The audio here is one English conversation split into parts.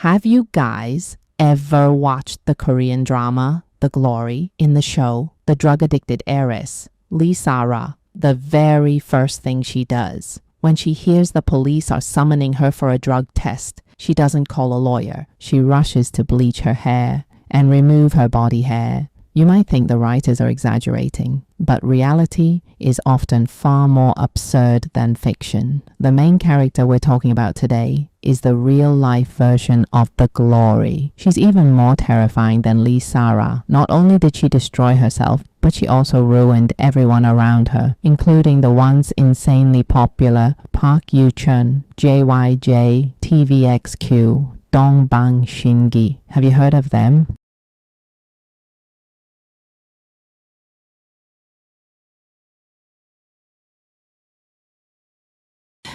Have you guys ever watched the Korean drama The Glory? In the show, the drug-addicted heiress, Lee Sarah, the very first thing she does, when she hears the police are summoning her for a drug test, she doesn't call a lawyer. She rushes to bleach her hair and remove her body hair. You might think the writers are exaggerating, but reality is often far more absurd than fiction. The main character we're talking about today is the real-life version of The Glory. She's even more terrifying than Lee Sarah. Not only did she destroy herself, but she also ruined everyone around her, including the once insanely popular Park Yoo-chun, JYJ, TVXQ, Dongbang Shingi. Have you heard of them?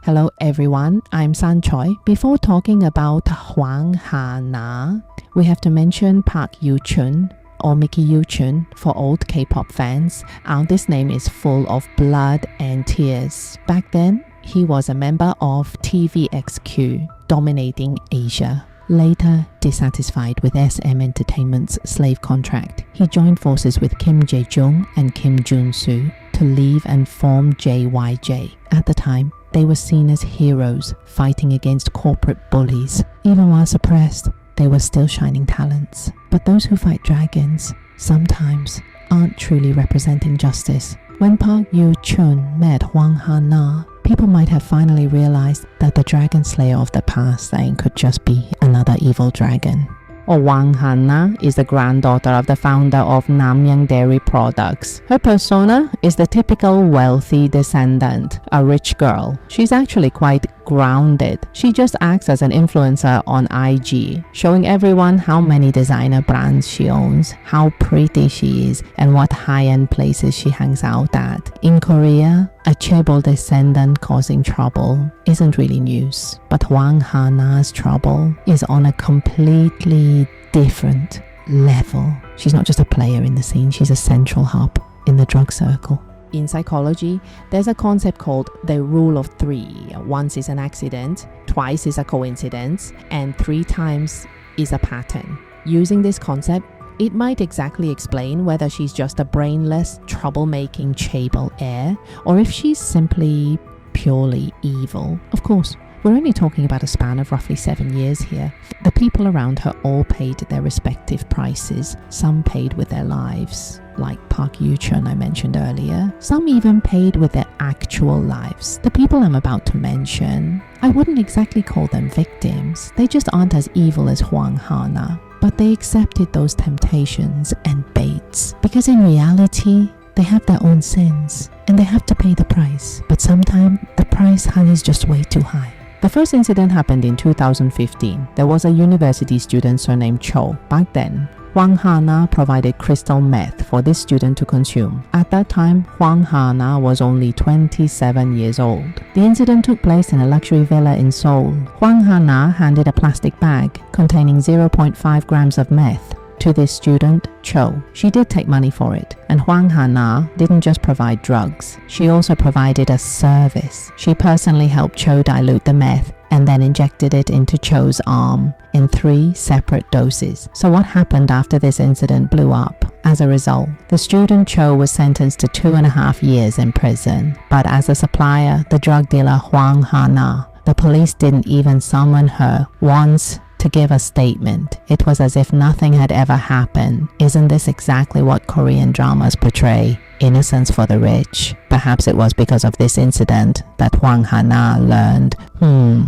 Hello everyone, I'm San Choy. Before talking about Hwang Ha-na, we have to mention Park Yoo-chun or Mickey Yoochun for old K-pop fans. This name is full of blood and tears. Back then, he was a member of TVXQ, dominating Asia. Later, dissatisfied with SM Entertainment's slave contract, he joined forces with Kim Jae-jung and Kim Jun-soo to leave and form JYJ. At the time, they were seen as heroes fighting against corporate bullies. Even while suppressed, they were still shining talents. But those who fight dragons sometimes aren't truly representing justice. When Park Yoo-chun met Hwang Ha-na, people might have finally realized that the dragon slayer of the past could just be another evil dragon. Hwang Ha-na is the granddaughter of the founder of Namyang Dairy products. Her persona is the typical wealthy descendant, a rich girl. She's actually quite grounded. She just acts as an influencer on IG, showing everyone how many designer brands she owns, how pretty she is, and what high-end places she hangs out at. In Korea, a Chaebol descendant causing trouble isn't really news, but Hwang Ha-na's trouble is on a completely different level. She's not just a player in the scene, she's a central hub in the drug circle. In psychology, there's a concept called the rule of three. Once is an accident, twice is a coincidence, and 3 times is a pattern. Using this concept, it might exactly explain whether she's just a brainless, troublemaking Chaebol heir, or if she's simply purely evil. Of course, we're only talking about a span of roughly 7 years here. The people around her all paid their respective prices. Some paid with their lives, like Park Yoo-chun I mentioned earlier. Some even paid with their actual lives. The people I'm about to mention, I wouldn't exactly call them victims. They just aren't as evil as Hwang Ha-na. But they accepted those temptations and baits, because in reality, they have their own sins and they have to pay the price. But sometimes the price is just way too high. The first incident happened in 2015. There was a university student surnamed Cho. Back then, Hwang Ha-na provided crystal meth for this student to consume. At that time, Hwang Ha-na was only 27 years old. The incident took place in a luxury villa in Seoul. Hwang Ha-na handed a plastic bag containing 0.5 grams of meth to this student, Cho. She did take money for it, and Hwang Ha-na didn't just provide drugs, she also provided a service. She personally helped Cho dilute the meth and then injected it into Cho's arm in 3 separate doses. So what happened after this incident blew up? As a result, the student Cho was sentenced to 2.5 years in prison. But as a supplier, the drug dealer Hwang Ha-na, the police didn't even summon her once to give a statement. It was as if nothing had ever happened. Isn't this exactly what Korean dramas portray? Innocence for the rich. Perhaps it was because of this incident that Hwang Ha-na learned,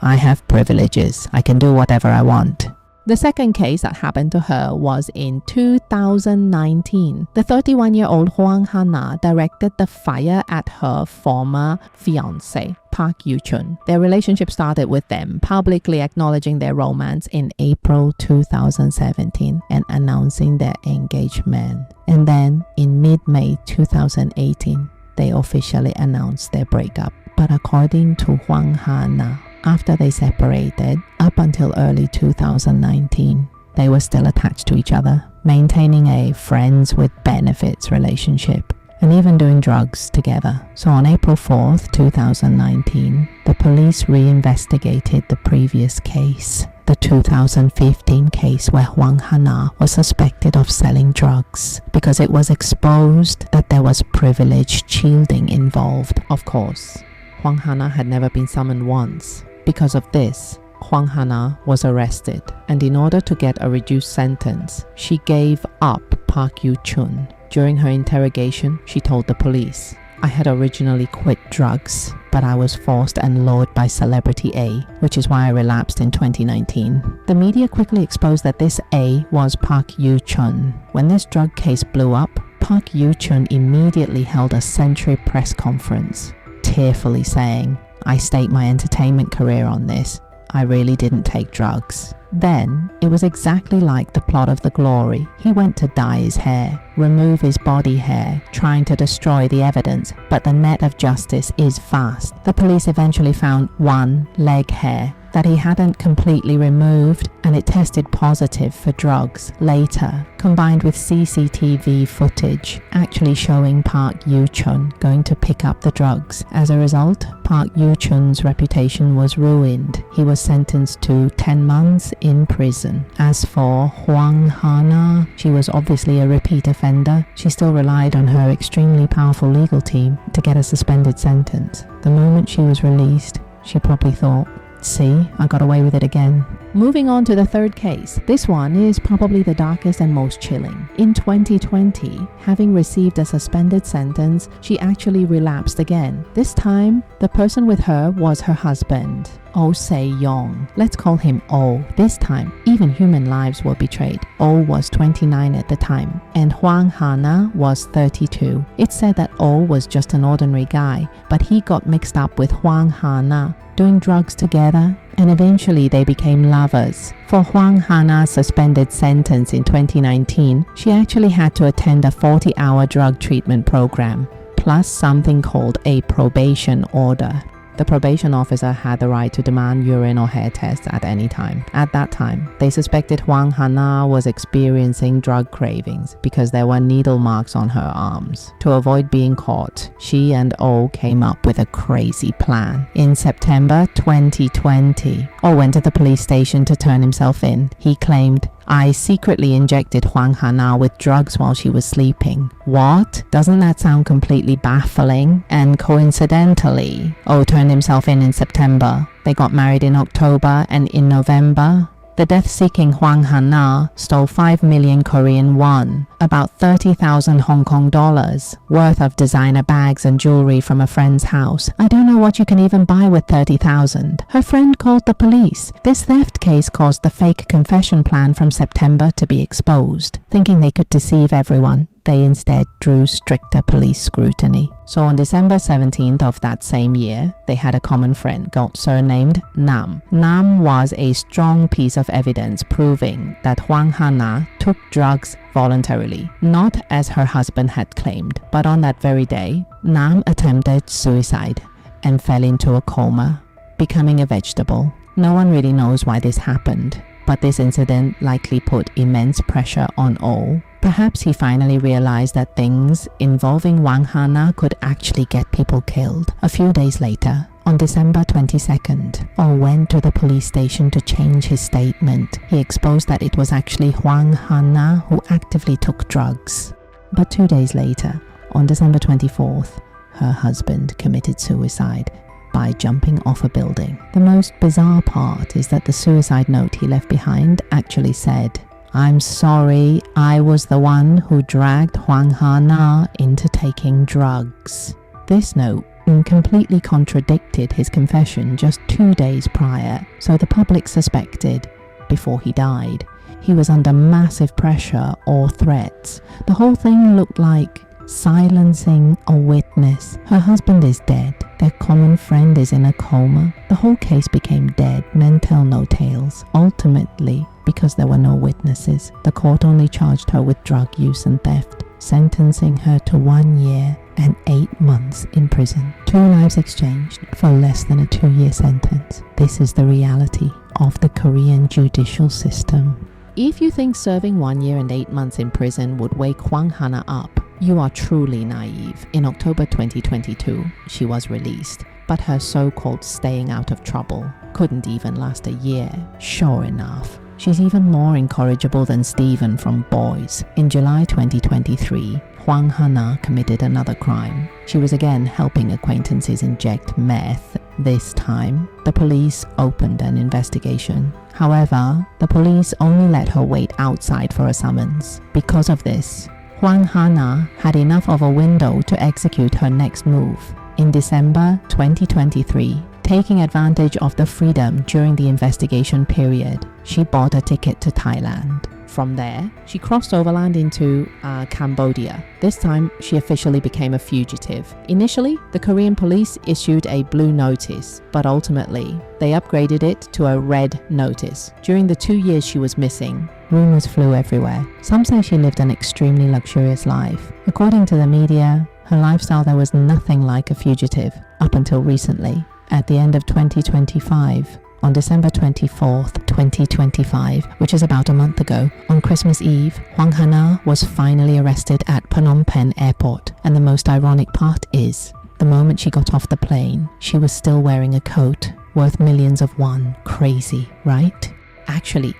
I have privileges. I can do whatever I want. The second case that happened to her was in 2019. The 31-year-old Hwang Ha-na directed the fire at her former fiancé, Park Yoo-chun. Their relationship started with them publicly acknowledging their romance in April 2017 and announcing their engagement. And then in mid-May 2018, they officially announced their breakup. But according to Hwang Ha-na, after they separated, up until early 2019, they were still attached to each other, maintaining a friends with benefits relationship and even doing drugs together. So on April 4th, 2019, the police reinvestigated the previous case. the 2015 case where Hwang Ha-na was suspected of selling drugs because it was exposed that there was privileged shielding involved. Of course, Hwang Ha-na had never been summoned once. Because of this, Hwang Ha-na was arrested, and in order to get a reduced sentence, she gave up Park Yoo-chun. During her interrogation, she told the police, "I had originally quit drugs, but I was forced and lured by celebrity A, which is why I relapsed in 2019. The media quickly exposed that this A was Park Yoo-chun. When this drug case blew up, Park Yoo-chun immediately held a Century press conference, tearfully saying, "I stake my entertainment career on this. I really didn't take drugs." Then, it was exactly like the plot of The Glory. He went to dye his hair, remove his body hair, trying to destroy the evidence, but the net of justice is vast. The police eventually found one leg hair that he hadn't completely removed, and it tested positive for drugs later, combined with CCTV footage actually showing Park Yoo-chun going to pick up the drugs. As a result, Park Yoo-chun's reputation was ruined. He was sentenced to 10 months in prison. As for Hwang Ha-na, she was obviously a repeat offender. She still relied on her extremely powerful legal team to get a suspended sentence. The moment she was released, she probably thought, "See, I got away with it again." Moving on to the third case. This one is probably the darkest and most chilling. In 2020, having received a suspended sentence, she actually relapsed again. This time, the person with her was her husband, Oh Se-yong. Let's call him O. This time, even human lives were betrayed. O was 29 at the time, and Hwang Ha-na was 32. It's said that O was just an ordinary guy, but he got mixed up with Hwang Ha-na, doing drugs together, and eventually they became lovers. For Hwang Ha-na's suspended sentence in 2019, she actually had to attend a 40-hour drug treatment program, plus something called a probation order. The probation officer had the right to demand urine or hair tests at any time. At that time, they suspected Hwang Ha-na was experiencing drug cravings because there were needle marks on her arms. To avoid being caught, she and O came up with a crazy plan. In September 2020, O went to the police station to turn himself in. He claimed, "I secretly injected Hwang Ha-na with drugs while she was sleeping." What? Doesn't that sound completely baffling? And coincidentally, O turned himself in September. They got married in October, and in November, the death-seeking Hwang Ha-na stole 5 million Korean won, about 30,000 Hong Kong dollars, worth of designer bags and jewelry from a friend's house. I don't know what you can even buy with 30,000. Her friend called the police. This theft case caused the fake confession plan from September to be exposed. Thinking they could deceive everyone, they instead drew stricter police scrutiny. So on December 17th of that same year, they had a common friend surnamed Nam. Nam was a strong piece of evidence proving that Hwang Ha-na took drugs voluntarily, not as her husband had claimed. But on that very day, Nam attempted suicide and fell into a coma, becoming a vegetable. No one really knows why this happened, but this incident likely put immense pressure on O. Perhaps he finally realized that things involving Hwang Ha-na could actually get people killed. A few days later, on December 22nd, O went to the police station to change his statement. He exposed that it was actually Hwang Ha-na who actively took drugs. But 2 days later, on December 24th, her husband committed suicide by jumping off a building. The most bizarre part is that the suicide note he left behind actually said, "I'm sorry, I was the one who dragged Hwang Ha-na into taking drugs." This note completely contradicted his confession just 2 days prior, so the public suspected, before he died, he was under massive pressure or threats. The whole thing looked like silencing a witness. Her husband is dead. Their common friend is in a coma. The whole case became dead, men tell no tales. Ultimately, because there were no witnesses, the court only charged her with drug use and theft, sentencing her to 1 year and 8 months in prison. 2 lives exchanged for less than a 2-year sentence. This is the reality of the Korean judicial system. If you think serving 1 year and 8 months in prison would wake Hwang Ha-na up, you are truly naive. In October 2022, she was released, but her so-called staying out of trouble couldn't even last a year. Sure enough, she's even more incorrigible than Stephen from Boys. In July 2023, Hwang Ha-na committed another crime. She was again helping acquaintances inject meth. This time, the police opened an investigation. However, the police only let her wait outside for a summons. Because of this, Hwang Ha-na had enough of a window to execute her next move. In December 2023, taking advantage of the freedom during the investigation period, she bought a ticket to Thailand. From there, she crossed overland into Cambodia. This time, she officially became a fugitive. Initially, the Korean police issued a blue notice, but ultimately, they upgraded it to a red notice. During the 2 years she was missing, rumors flew everywhere. Some say she lived an extremely luxurious life. According to the media, her lifestyle there was nothing like a fugitive, up until recently. At the end of 2025, on December 24th, 2025, which is about a month ago, on Christmas Eve, Hwang Ha-na was finally arrested at Phnom Penh Airport. And the most ironic part is, the moment she got off the plane, she was still wearing a coat worth millions of won. Crazy, right? Actually,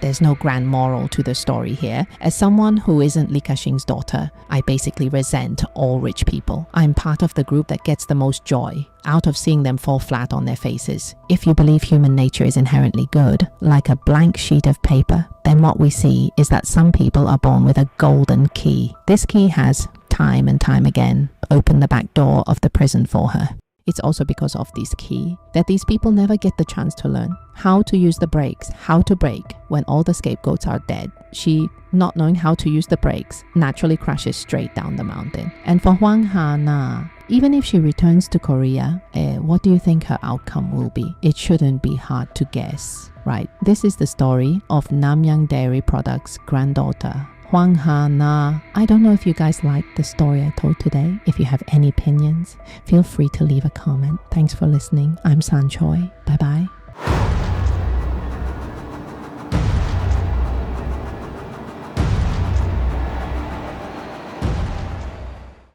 there's no grand moral to the story here. As someone who isn't Lee Ka-shing's daughter, I basically resent all rich people. I'm part of the group that gets the most joy out of seeing them fall flat on their faces. If you believe human nature is inherently good, like a blank sheet of paper, then what we see is that some people are born with a golden key. This key has, time and time again, opened the back door of the prison for her. It's also because of this key that these people never get the chance to learn how to use the brakes, how to brake when all the scapegoats are dead. She, not knowing how to use the brakes, naturally crashes straight down the mountain. And for Hwang Ha-na, even if she returns to Korea, what do you think her outcome will be? It shouldn't be hard to guess, right? This is the story of Namyang Dairy Products' granddaughter, Hwang Ha-na. I don't know if you guys liked the story I told today. If you have any opinions, feel free to leave a comment. Thanks for listening. I'm San Choy. Bye bye.